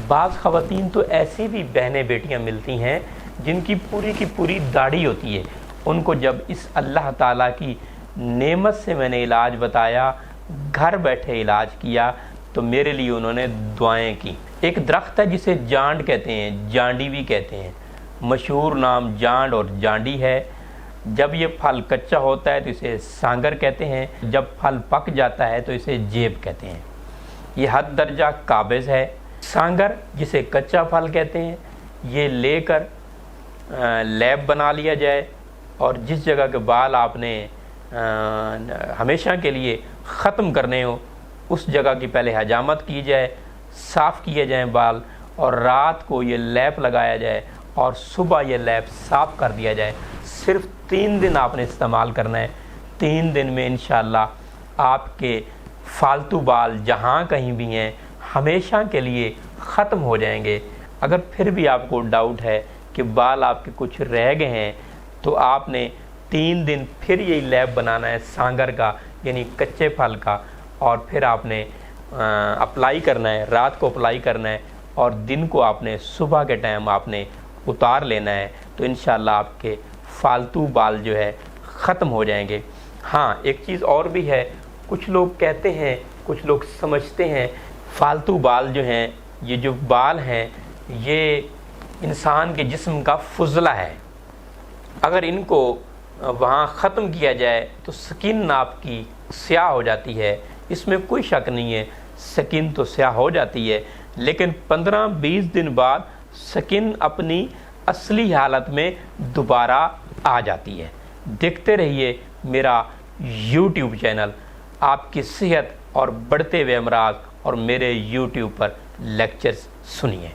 بعض خواتین تو ایسی بھی بہنیں بیٹیاں ملتی ہیں جن کی پوری داڑھی ہوتی ہے، ان کو جب اس اللہ تعالیٰ کی نعمت سے میں نے علاج بتایا، گھر بیٹھے علاج کیا، تو میرے لیے انہوں نے دعائیں کی۔ ایک درخت ہے جسے جانڈ کہتے ہیں، جانڈی بھی کہتے ہیں، مشہور نام جانڈ اور جانڈی ہے۔ جب یہ پھل کچا ہوتا ہے تو اسے سانگر کہتے ہیں، جب پھل پک جاتا ہے تو اسے جیب کہتے ہیں۔ یہ حد درجہ قابض ہے۔ سانگر جسے کچا پھل کہتے ہیں، یہ لے کر لیپ بنا لیا جائے، اور جس جگہ کے بال آپ نے ہمیشہ کے لیے ختم کرنے ہو اس جگہ کی پہلے حجامت کی جائے، صاف کیے جائیں بال، اور رات کو یہ لیپ لگایا جائے اور صبح یہ لیپ صاف کر دیا جائے۔ صرف 3 دن آپ نے استعمال کرنا ہے۔ 3 دن میں انشاءاللہ آپ کے فالتو بال جہاں کہیں بھی ہیں ہمیشہ کے لیے ختم ہو جائیں گے۔ اگر پھر بھی آپ کو ڈاؤٹ ہے کہ بال آپ کے کچھ رہ گئے ہیں تو آپ نے 3 دن پھر یہی لیپ بنانا ہے سانگر کا، یعنی کچے پھل کا، اور پھر آپ نے اپلائی کرنا ہے، رات کو اپلائی کرنا ہے، اور دن کو آپ نے صبح کے ٹائم آپ نے اتار لینا ہے، تو انشاءاللہ آپ کے فالتو بال جو ہے ختم ہو جائیں گے۔ ہاں، ایک چیز اور بھی ہے، کچھ لوگ کہتے ہیں، کچھ لوگ سمجھتے ہیں فالتو بال جو ہیں، یہ جو بال ہیں یہ انسان کے جسم کا فضلہ ہے، اگر ان کو وہاں ختم کیا جائے تو سکن آپ کی سیاہ ہو جاتی ہے۔ اس میں کوئی شک نہیں ہے، سکن تو سیاہ ہو جاتی ہے، لیکن 15-20 دن بعد سکن اپنی اصلی حالت میں دوبارہ آ جاتی ہے۔ دیکھتے رہیے میرا یوٹیوب چینل، آپ کی صحت اور بڑھتے ہوئے امراض، اور میرے یوٹیوب پر لیکچرز سنیے۔